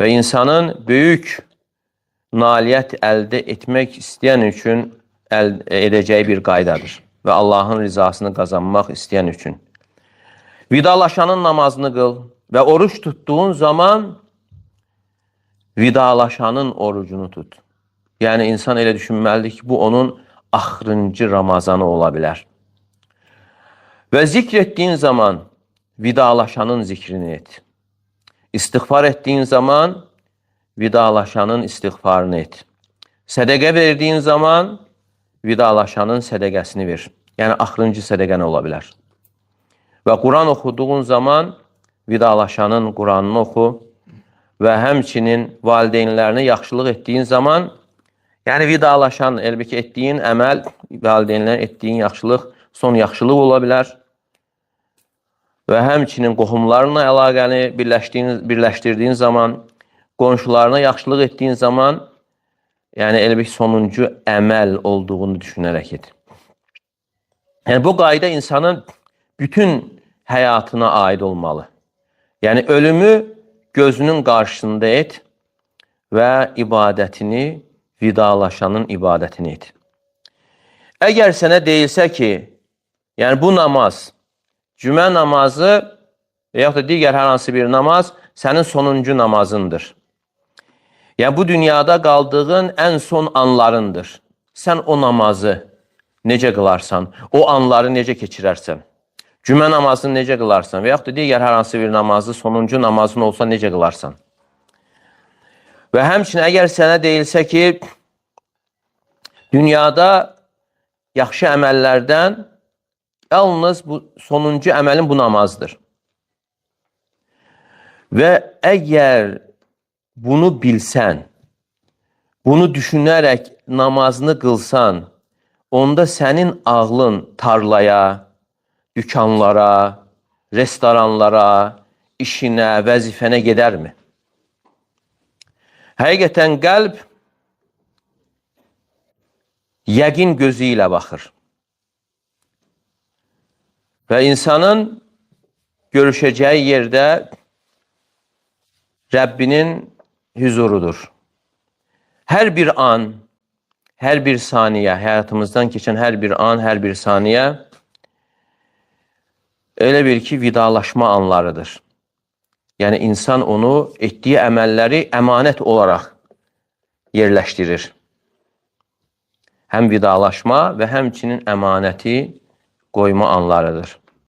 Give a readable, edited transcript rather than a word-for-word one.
və insanın böyük nailiyyət əldə etmək istəyən üçün edəcəyi bir qaydadır və Allahın rizasını qazanmaq istəyən üçün. Vidalaşanın namazını qıl və oruç tutduğun zaman vidalaşanın orucunu tut. Yəni, insan elə düşünməlidir ki, bu onun axırıncı Ramazanı ola bilər. Və zikr etdiyin zaman vidalaşanın zikrini et. İstiğfar etdiyin zaman vidalaşanın istiğfarını et. Sədəqə verdiyin zaman vidalaşanın sədəqəsini ver. Yəni, axırıncı sədəqən ola bilər. Və Quran oxuduğun zaman vidalaşanın Quranını oxu və həmçinin valideynlərinə yaxşılıq etdiyin zaman, yəni vidalaşan, elbəki etdiyin əməl, valideynlərə etdiyin yaxşılıq, son yaxşılıq ola bilər. Və həmçinin qohumlarla əlaqəni birləşdirdiyin zaman, qonşularına yaxşılıq etdiyin zaman, yəni elbəki sonuncu əməl olduğunu düşünərək et. Yəni bu qayda insanın bütün həyatına aid olmalı. Yəni ölümü gözünün qarşısında et və ibadətini, vidalaşanın ibadətini et. Əgər sənə deyilsə ki, yəni bu namaz, cümə namazı və yaxud da digər hər hansı bir namaz sənin sonuncu namazındır. Yəni bu dünyada qaldığın ən son anlarındır. Sən o namazı necə qılarsan, o anları necə keçirərsən, cümə namazını necə qılarsan və yaxud da digər hər hansı bir namazı sonuncu namazın olsa necə qılarsan. Və həmçinin əgər sənə deyilsə ki, dünyada yaxşı əməllərdən yalnız bu sonuncu əməlin bu namazdır. Və əgər bunu bilsən, bunu düşünərək namazını qılsan, onda sənin ağlın tarlaya, dükanlara, restoranlara, işinə, vəzifənə gedərmi? Həqiqətən qəlb yəqin gözü ilə baxır. Və insanın görüşəcəyi yerdə Rəbbinin hüzurudur. Hər bir an, hər bir saniyə, həyatımızdan keçən hər bir an, hər bir saniyə elə bir ki, vidalaşma anlarıdır. Yəni, insan onu etdiyi əməlləri əmanət olaraq yerləşdirir. Həm vidalaşma və həmçinin əmanəti qoyma anlarıdır.